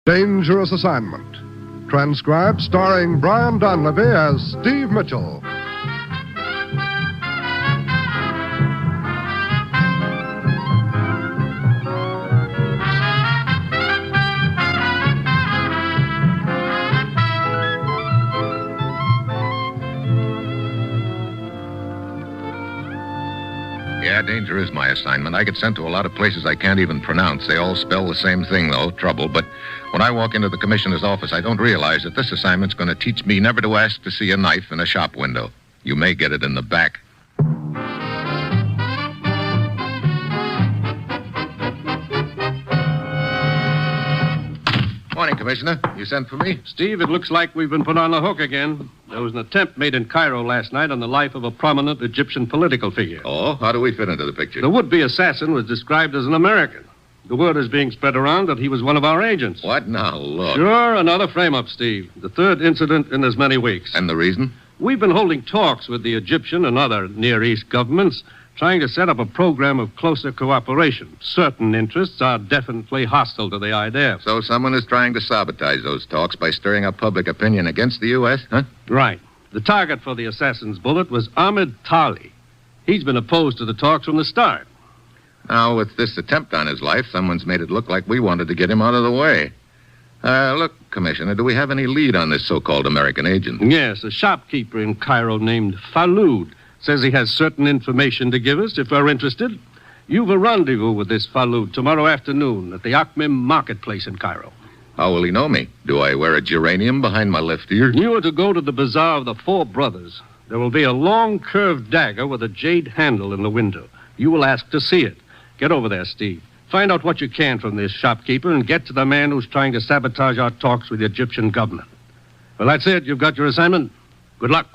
Dangerous Assignment. Transcribed starring Brian Donlevy as Steve Mitchell. Yeah, danger is my assignment. I get sent to a lot of places I can't even pronounce. They all spell the same thing, though, trouble. But when I walk into the commissioner's office, I don't realize that this assignment's going to teach me never to ask to see a knife in a shop window. You may get it in the back. Morning, Commissioner. You sent for me? Steve, it looks like we've been put on the hook again. There was an attempt made in Cairo last night on the life of a prominent Egyptian political figure. Oh, how do we fit into the picture? The would-be assassin was described as an American. The word is being spread around that he was one of our agents. What? Now, look. Sure, another frame-up, Steve. The third incident in as many weeks. And the reason? We've been holding talks with the Egyptian and other Near East governments, trying to set up a program of closer cooperation. Certain interests are definitely hostile to the idea. So someone is trying to sabotage those talks by stirring up public opinion against the U.S., huh? Right. The target for the assassin's bullet was Ahmed Tali. He's been opposed to the talks from the start. Now, with this attempt on his life, someone's made it look like we wanted to get him out of the way. Look, Commissioner, do we have any lead on this so-called American agent? Yes, a shopkeeper in Cairo named Falud says he has certain information to give us if we're interested. You've a rendezvous with this Falud tomorrow afternoon at the Akmim marketplace in Cairo. How will he know me? Do I wear a geranium behind my left ear? You are to go to the bazaar of the Four Brothers. There will be a long curved dagger with a jade handle in the window. You will ask to see it. Get over there, Steve. Find out what you can from this shopkeeper and get to the man who's trying to sabotage our talks with the Egyptian government. Well, that's it. You've got your assignment. Good luck.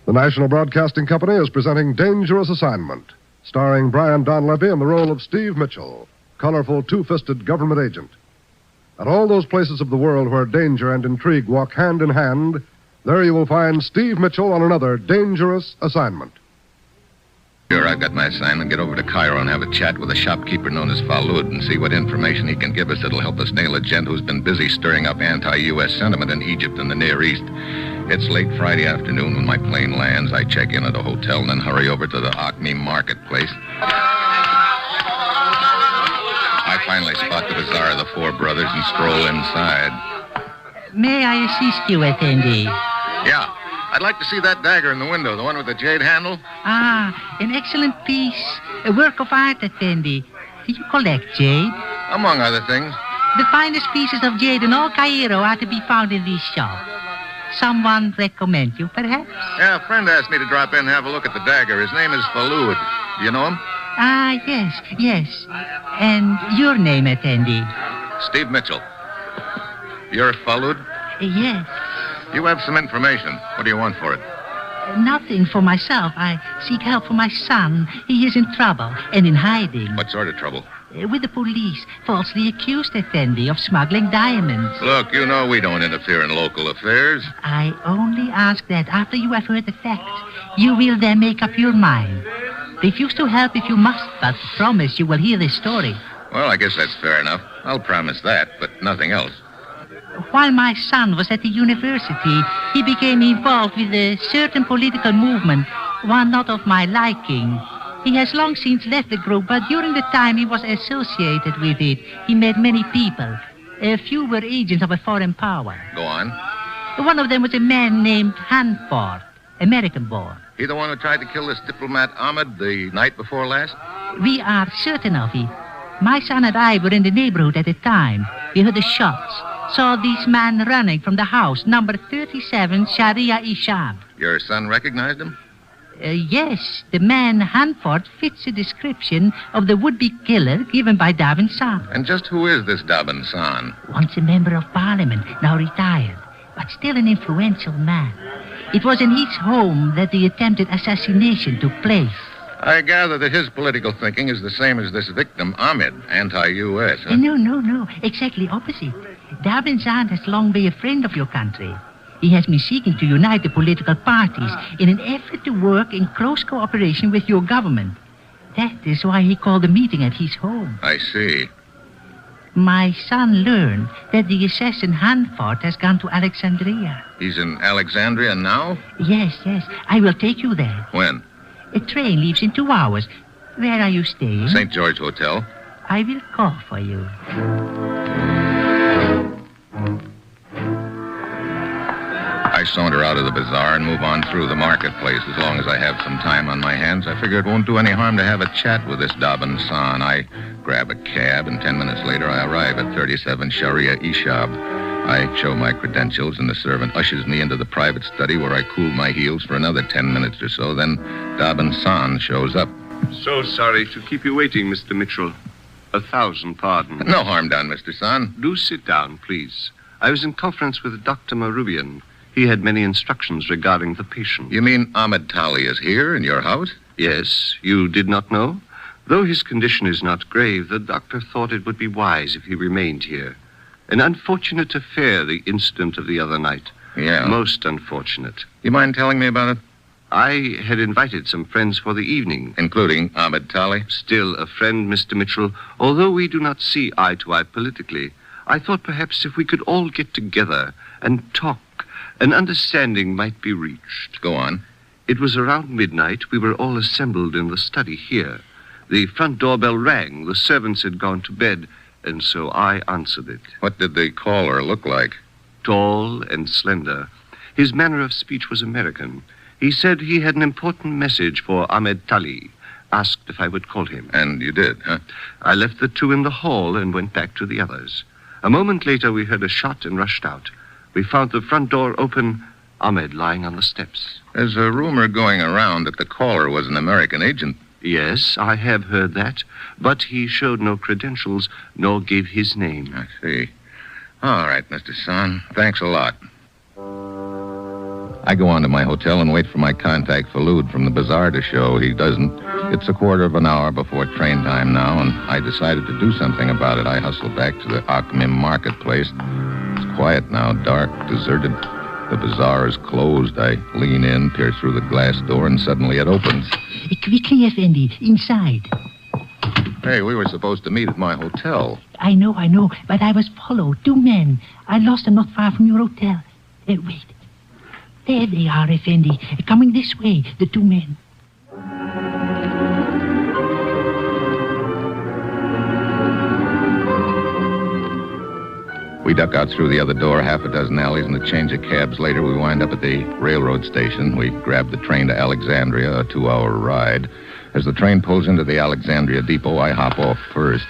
The National Broadcasting Company is presenting Dangerous Assignment, starring Brian Donlevy in the role of Steve Mitchell, colorful two-fisted government agent. At all those places of the world where danger and intrigue walk hand in hand, there you will find Steve Mitchell on another dangerous assignment. Sure, I've got my assignment. Get over to Cairo and have a chat with a shopkeeper known as Falud and see what information he can give us that'll help us nail a gent who's been busy stirring up anti-U.S. sentiment in Egypt and the Near East. It's late Friday afternoon when my plane lands. I check in at a hotel and then hurry over to the Acme marketplace. I finally spot the bazaar of the Four Brothers and stroll inside. May I assist you, attendee? Yeah. I'd like to see that dagger in the window, the one with the jade handle. Ah, an excellent piece. A work of art, attendee. Do you collect jade? Among other things. The finest pieces of jade in all Cairo are to be found in this shop. Someone recommend you, perhaps? Yeah, a friend asked me to drop in and have a look at the dagger. His name is Falud. Do you know him? Ah, yes. And your name, attendee? Steve Mitchell. You're Falud? Yes. You have some information. What do you want for it? Nothing for myself. I seek help for my son. He is in trouble and in hiding. What sort of trouble? With the police, falsely accused, attendee, of smuggling diamonds. Look, you know we don't interfere in local affairs. I only ask that after you have heard the facts, you will then make up your mind. Refuse to help if you must, but promise you will hear the story. Well, I guess that's fair enough. I'll promise that, but nothing else. While my son was at the university, he became involved with a certain political movement, one not of my liking. He has long since left the group, but during the time he was associated with it, he met many people. A few were agents of a foreign power. Go on. One of them was a man named Hanford, American-born. He the one who tried to kill this diplomat Ahmed the night before last? We are certain of it. My son and I were in the neighborhood at the time. We heard the shots. Saw this man running from the house, number 37, Sharia Ishab. Your son recognized him? Yes, the man Hanford fits the description of the would-be killer given by Davin San. And just who is this Davin San? Once a member of parliament, now retired, but still an influential man. It was in his home that the attempted assassination took place. I gather that his political thinking is the same as this victim, Ahmed, anti-U.S., huh? No. Exactly opposite. Davin San has long been a friend of your country. He has been seeking to unite the political parties in an effort to work in close cooperation with your government. That is why he called a meeting at his home. I see. My son learned that the assassin Hanford has gone to Alexandria. He's in Alexandria now? Yes. I will take you there. When? A train leaves in 2 hours. Where are you staying? St. George Hotel. I will call for you. I saunter out of the bazaar and move on through the marketplace as long as I have some time on my hands. I figure it won't do any harm to have a chat with this Dobbin San. I grab a cab, and 10 minutes later I arrive at 37 Sharia Ishab. I show my credentials, and the servant ushers me into the private study where I cool my heels for another 10 minutes or so. Then Dobbin San shows up. So sorry to keep you waiting, Mr. Mitchell. 1,000 pardons. No harm done, Mr. San. Do sit down, please. I was in conference with Dr. Marubian. He had many instructions regarding the patient. You mean Ahmed Tali is here in your house? Yes, you did not know? Though his condition is not grave, the doctor thought it would be wise if he remained here. An unfortunate affair, the incident of the other night. Yeah. Most unfortunate. You mind telling me about it? I had invited some friends for the evening. Including Ahmed Tali? Still a friend, Mr. Mitchell. Although we do not see eye to eye politically, I thought perhaps if we could all get together and talk, an understanding might be reached. Go on. It was around midnight. We were all assembled in the study here. The front doorbell rang. The servants had gone to bed, and so I answered it. What did the caller look like? Tall and slender. His manner of speech was American. He said he had an important message for Ahmed Tali. Asked if I would call him. And you did, huh? I left the two in the hall and went back to the others. A moment later, we heard a shot and rushed out. We found the front door open, Ahmed lying on the steps. There's a rumor going around that the caller was an American agent. Yes, I have heard that, but he showed no credentials, nor gave his name. I see. All right, Mr. San. Thanks a lot. I go on to my hotel and wait for my contact Falud from the bazaar to show. He doesn't. It's a quarter of an hour before train time now, and I decided to do something about it. I hustle back to the Akhmim marketplace. It's quiet now, dark, deserted. The bazaar is closed. I lean in, peer through the glass door, and suddenly it opens. Quickly, Effendi, inside. Hey, we were supposed to meet at my hotel. I know, but I was followed. 2 men. I lost them not far from your hotel. Wait. There they are, Effendi. Coming this way, the 2 men. We duck out through the other door, half a dozen alleys, and a change of cabs later, we wind up at the railroad station. We grab the train to Alexandria, a 2-hour ride. As the train pulls into the Alexandria depot, I hop off first.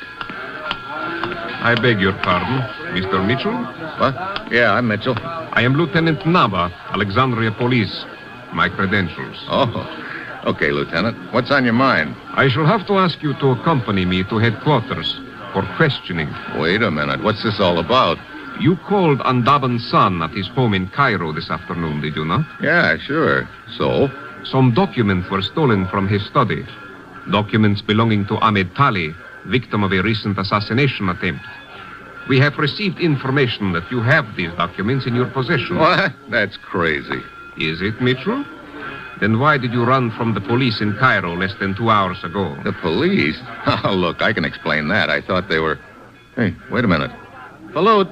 I beg your pardon, Mr. Mitchell? What? Yeah, I'm Mitchell. I am Lieutenant Nava, Alexandria Police. My credentials. Oh, okay, Lieutenant. What's on your mind? I shall have to ask you to accompany me to headquarters for questioning. Wait a minute. What's this all about? You called on Daban's son at his home in Cairo this afternoon, did you not? Yeah, sure. So? Some documents were stolen from his study. Documents belonging to Ahmed Tali, victim of a recent assassination attempt. We have received information that you have these documents in your possession. What? That's crazy. Is it, Mitchell? Then why did you run from the police in Cairo less than 2 hours ago? The police? Oh, look, I can explain that. I thought they were... Hey, wait a minute. Falud,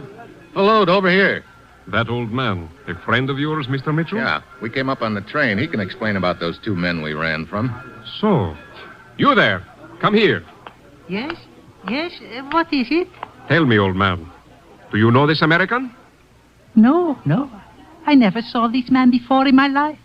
over here. That old man, a friend of yours, Mr. Mitchell? Yeah, we came up on the train. He can explain about those 2 men we ran from. So, you there, come here. Yes? What is it? Tell me, old man, do you know this American? No. I never saw this man before in my life.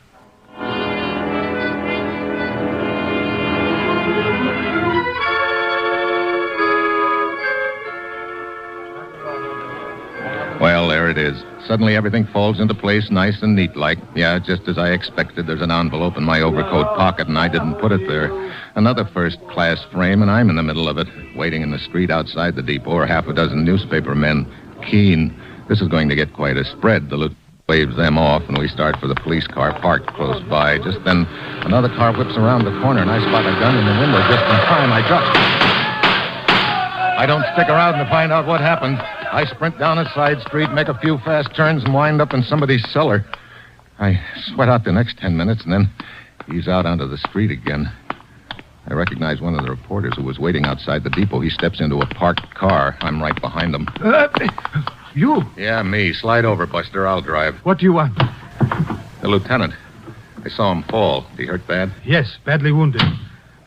Well, there it is. Suddenly everything falls into place nice and neat-like. Yeah, just as I expected. There's an envelope in my overcoat pocket, and I didn't put it there. Another first-class frame, and I'm in the middle of it. Waiting in the street outside the depot are half a dozen newspaper men. Keen. This is going to get quite a spread. The lieutenant waves them off, and we start for the police car parked close by. Just then, another car whips around the corner, and I spot a gun in the window just in time. I duck. I don't stick around to find out what happened. I sprint down a side street, make a few fast turns, and wind up in somebody's cellar. I sweat out the next 10 minutes, and then ease out onto the street again. I recognize one of the reporters who was waiting outside the depot. He steps into a parked car. I'm right behind him. You? Yeah, me. Slide over, Buster. I'll drive. What do you want? The lieutenant. I saw him fall. He hurt bad? Yes, badly wounded.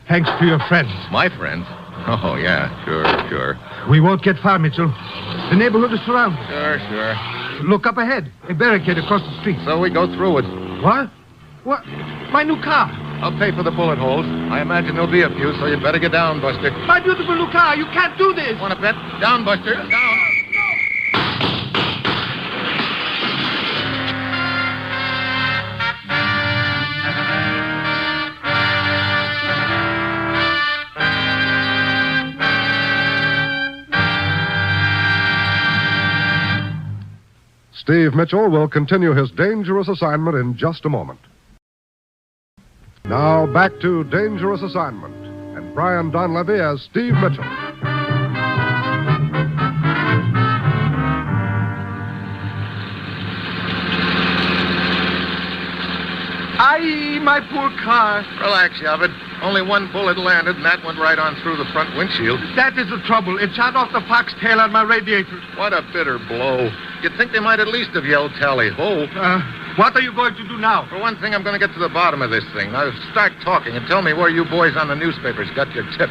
Thanks to your friends. My friends? Oh, yeah. Sure. We won't get far, Mitchell. The neighborhood is surrounded. Sure. Look up ahead. A barricade across the street. So we go through it. What? What? My new car. I'll pay for the bullet holes. I imagine there'll be a few, so you'd better get down, Buster. My beautiful new car. You can't do this. Want to bet? Down, Buster. Down. Steve Mitchell will continue his dangerous assignment in just a moment. Now back to Dangerous Assignment and Brian Donlevy as Steve Mitchell. Aye, my poor car. Relax, Yavid. Only one bullet landed, and that went right on through the front windshield. That is the trouble. It shot off the foxtail on my radiator. What a bitter blow. You'd think they might at least have yelled tally-ho. What are you going to do now? For one thing, I'm going to get to the bottom of this thing. Now, start talking and tell me where you boys on the newspapers got your tip.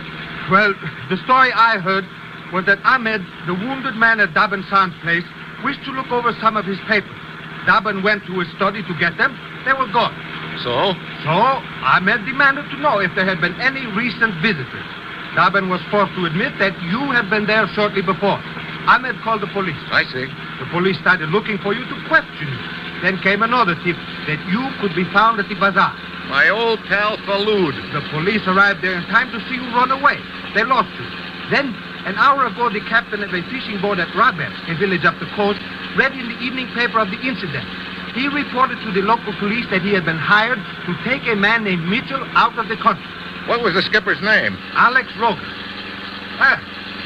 Well, the story I heard was that Ahmed, the wounded man at Daban San's place, wished to look over some of his papers. Daban went to his study to get them. They were gone. So? So, Ahmed demanded to know if there had been any recent visitors. Daban was forced to admit that you had been there shortly before. Ahmed called the police. I see. The police started looking for you to question you. Then came another tip that you could be found at the bazaar. My old pal Falud. The police arrived there in time to see you run away. They lost you. Then, an hour ago, the captain of a fishing boat at Rabes, a village up the coast, read in the evening paper of the incident. He reported to the local police that he had been hired to take a man named Mitchell out of the country. What was the skipper's name? Alex Rogan.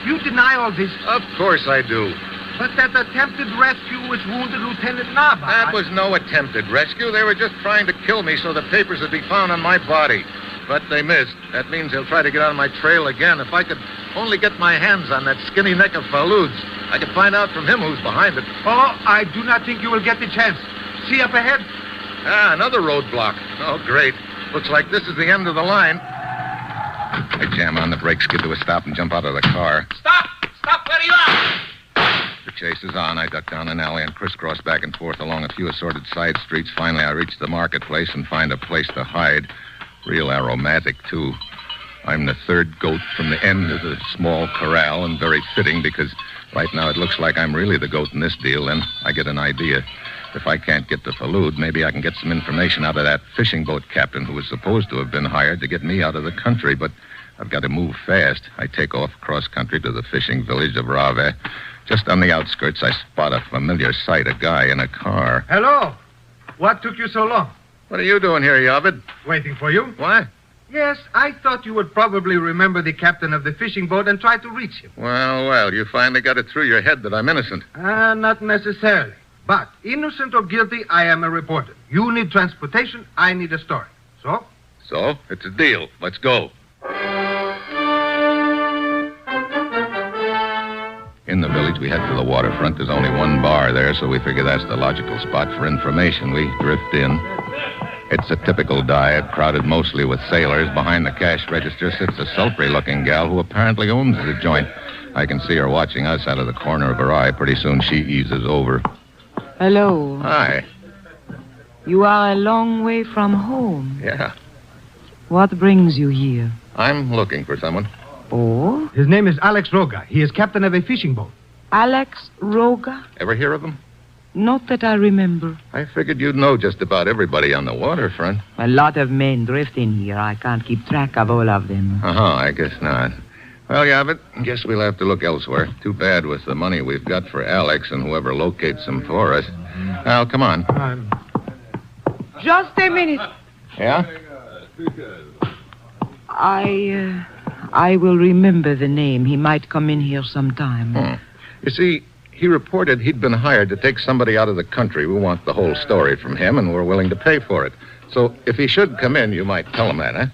You deny all this. Of course I do. But that attempted rescue was wounded Lieutenant Nava. That was no attempted rescue. They were just trying to kill me so the papers would be found on my body. But they missed. That means they'll try to get on my trail again. If I could only get my hands on that skinny neck of Falud's, I could find out from him who's behind it. Oh, I do not think you will get the chance. See up ahead? Another roadblock. Oh, great. Looks like this is the end of the line. I jam on the brakes, get to a stop, and jump out of the car. Stop! Stop where you are! The chase is on. I duck down an alley and crisscross back and forth along a few assorted side streets. Finally, I reach the marketplace and find a place to hide. Real aromatic, too. I'm the third goat from the end of the small corral, and very fitting because right now it looks like I'm really the goat in this deal. Then I get an idea. If I can't get to Falud, maybe I can get some information out of that fishing boat captain who was supposed to have been hired to get me out of the country, but I've got to move fast. I take off cross country to the fishing village of Rave. Just on the outskirts, I spot a familiar sight, a guy in a car. Hello. What took you so long? What are you doing here, Yavid? Waiting for you. What? Yes, I thought you would probably remember the captain of the fishing boat and try to reach him. Well, you finally got it through your head that I'm innocent. Not necessarily. But, innocent or guilty, I am a reporter. You need transportation, I need a story. So? So, it's a deal. Let's go. In the village, we head to the waterfront. There's only one bar there, so we figure that's the logical spot for information. We drift in. It's a typical dive, crowded mostly with sailors. Behind the cash register sits a sultry-looking gal who apparently owns the joint. I can see her watching us out of the corner of her eye. Pretty soon she eases over. Hello. Hi. You are a long way from home. Yeah. What brings you here? I'm looking for someone. Oh? His name is Alex Roga. He is captain of a fishing boat. Alex Roga? Ever hear of him? Not that I remember. I figured you'd know just about everybody on the waterfront. A lot of men drift in here. I can't keep track of all of them. I guess not. Well, Yavid, guess we'll have to look elsewhere. Too bad with the money we've got for Alex and whoever locates him for us. Now, come on. Just a minute. Yeah? I will remember the name. He might come in here sometime. You see, He reported he'd been hired to take somebody out of the country. We want the whole story from him, and we're willing to pay for it. So if he should come in, you might tell him that, huh?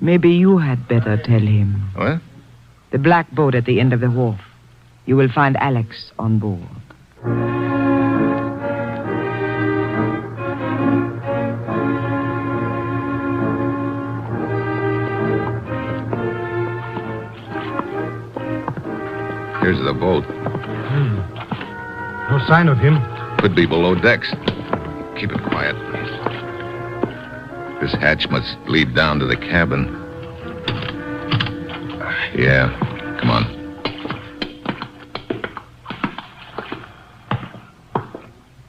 Maybe you had better tell him. What? The black boat at the end of the wharf. You will find Alex on board. Here's the boat. No sign of him. Could be below decks. Keep it quiet. This hatch must lead down to the cabin. Yeah, come on.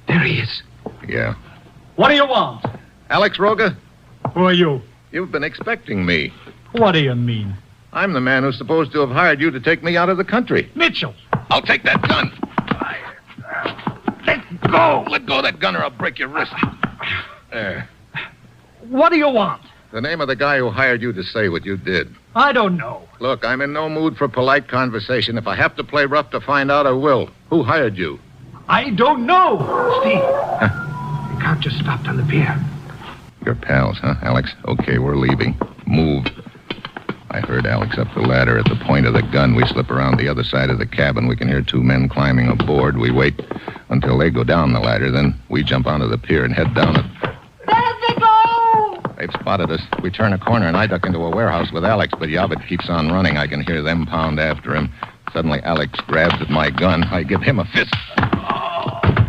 There he is. Yeah. What do you want? Alex Roga, Who are you? you've been expecting me. What do you mean? I'm the man who's supposed to have hired you to take me out of the country. Mitchell! I'll take that gun. Let go! Let go of that gun or I'll break your wrist. There. What do you want? The name of the guy who hired you to say what you did. I don't know. Look, I'm in no mood for polite conversation. If I have to play rough to find out, I will. Who hired you? I don't know. Steve, you can't just stop on the pier. Your pals, huh, Alex? Okay, we're leaving. Move. I heard Alex up the ladder at the point of the gun. We slip around the other side of the cabin. We can hear two men climbing aboard. We wait until they go down the ladder. Then we jump onto the pier and head down it. There they go! They've spotted us. We turn a corner and I duck into a warehouse with Alex, but Yavid keeps on running. I can hear them pound after him. Suddenly Alex grabs at my gun. I give him a fist.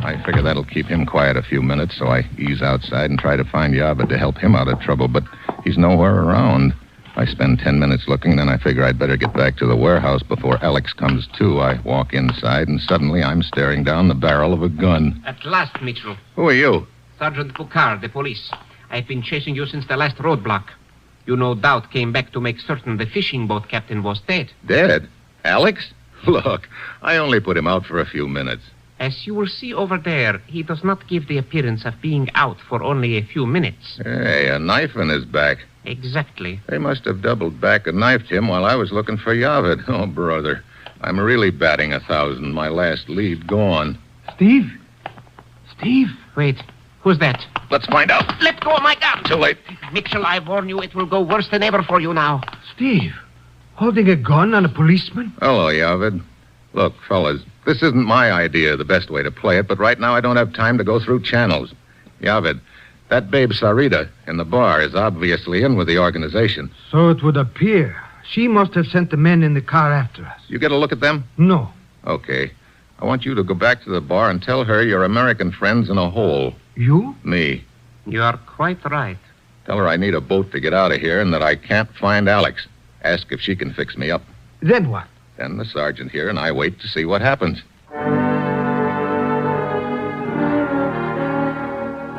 I figure that'll keep him quiet a few minutes, so I ease outside and try to find Yavid to help him out of trouble, but he's nowhere around. I spend 10 minutes looking, then I figure I'd better get back to the warehouse before Alex comes to. I walk inside, and suddenly I'm staring down the barrel of a gun. At last, Mitchell. Who are you? Sergeant Boucard, the police. I've been chasing you since the last roadblock. You no doubt came back to make certain the fishing boat captain was dead. Dead? Alex? Look, I only put him out for a few minutes. As you will see over there, he does not give the appearance of being out for only a few minutes. Hey, a knife in his back. Exactly. They must have doubled back and knifed him while I was looking for Yavid. Oh, brother. I'm really batting 1,000. My last lead gone. Steve? Steve? Wait, who's that? Let's find out. Let go of my gun. Too late. Mitchell, I warn you, it will go worse than ever for you now. Steve? Holding a gun on a policeman? Hello, Yavid. Look, fellas, this isn't my idea, the best way to play it, but right now I don't have time to go through channels. Yavid, that babe Sarita in the bar is obviously in with the organization. So it would appear. She must have sent the men in the car after us. You get a look at them? No. Okay. I want you to go back to the bar and tell her your American friend's in a hole. You? Me. You are quite right. Tell her I need a boat to get out of here and that I can't find Alex. Ask if she can fix me up. Then what? Then the sergeant here and I wait to see what happens.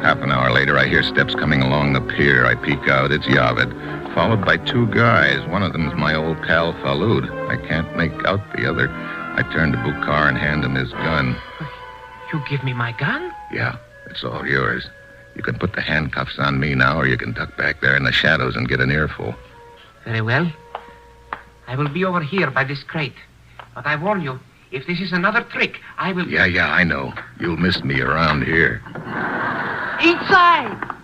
Half an hour later, I hear steps coming along the pier. I peek out. It's Yavid, followed by two guys. One of them's my old pal, Falud. I can't make out the other. I turn to Bukhar and hand him his gun. You give me my gun? Yeah, it's all yours. You can put the handcuffs on me now, or you can duck back there in the shadows and get an earful. Very well. I will be over here by this crate. But I warn you, if this is another trick, I will... Yeah, I know. You'll miss me around here. Inside!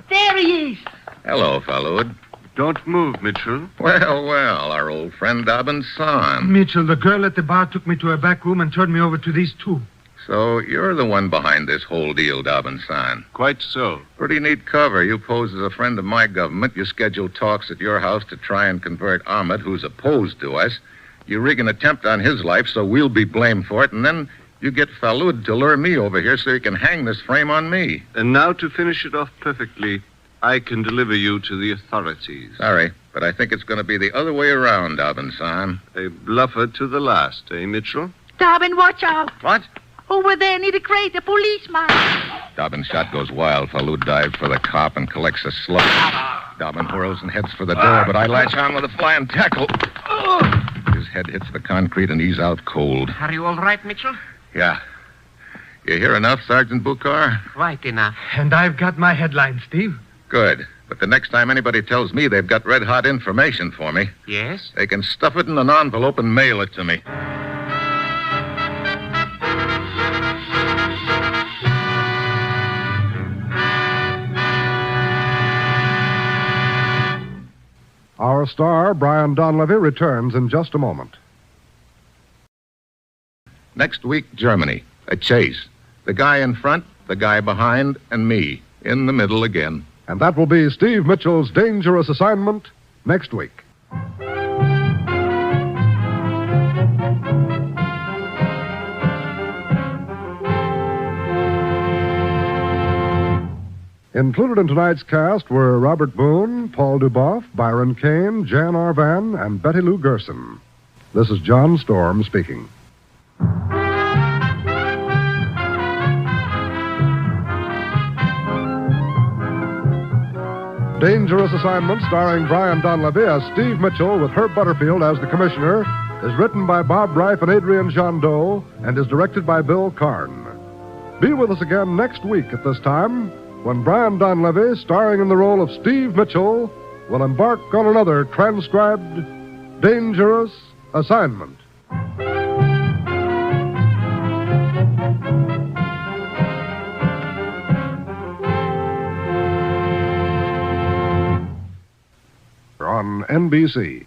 There he is! Hello, Falud. Don't move, Mitchell. Well, our old friend Dobbin's son. Mitchell, the girl at the bar took me to her back room and turned me over to these two. So you're the one behind this whole deal, Dobbin's son. Quite so. Pretty neat cover. You pose as a friend of my government. You schedule talks at your house to try and convert Ahmed, who's opposed to us. You rig an attempt on his life, so we'll be blamed for it, and then you get Falud to lure me over here so he can hang this frame on me. And now to finish it off perfectly, I can deliver you to the authorities. Sorry, but I think it's going to be the other way around, Dobbin-san. A bluffer to the last, eh, Mitchell? Dobbin, watch out! What? Over there near the crate, a policeman. Dobbin's shot goes wild. Falud dives for the cop and collects a slug. Dobbin whirls and heads for the door, but I latch on with a flying tackle. His head hits the concrete and he's out cold. Are you all right, Mitchell? Yeah. You hear enough, Sergeant Bukhar? Quite enough. And I've got my headline, Steve. Good. But the next time anybody tells me they've got red-hot information for me, Yes? they can stuff it in an envelope and mail it to me. Our star, Brian Donlevy, returns in just a moment. Next week, Germany. A chase. The guy in front, the guy behind, and me. In the middle again. And that will be Steve Mitchell's dangerous assignment next week. Included in tonight's cast were Robert Boone, Paul Duboff, Byron Kane, Jan Arvan, and Betty Lou Gerson. This is John Storm speaking. Dangerous Assignment, starring Brian Donlevy as Steve Mitchell with Herb Butterfield as the commissioner, is written by Bob Reif and Adrian Jandot and is directed by Bill Karn. Be with us again next week at this time when Brian Donlevy, starring in the role of Steve Mitchell, will embark on another transcribed Dangerous Assignment. On NBC.